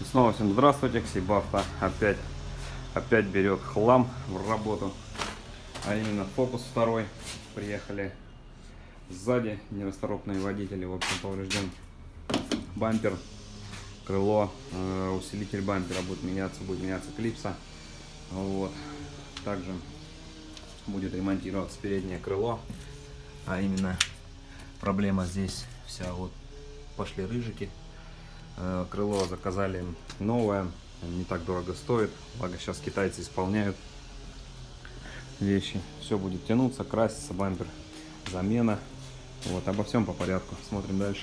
И снова всем здравствуйте, Ксибавто опять берет хлам в работу, а именно фокус второй. Приехали сзади, нерасторопные водители, в общем поврежден бампер, крыло, усилитель бампера будет меняться клипса. Вот. Также будет ремонтироваться переднее крыло, а именно проблема здесь вся, вот пошли рыжики. Крыло заказали новое, не так дорого стоит, благо сейчас китайцы исполняют вещи. Все будет тянуться, краситься, бампер, замена. Вот, обо всем по порядку, смотрим дальше.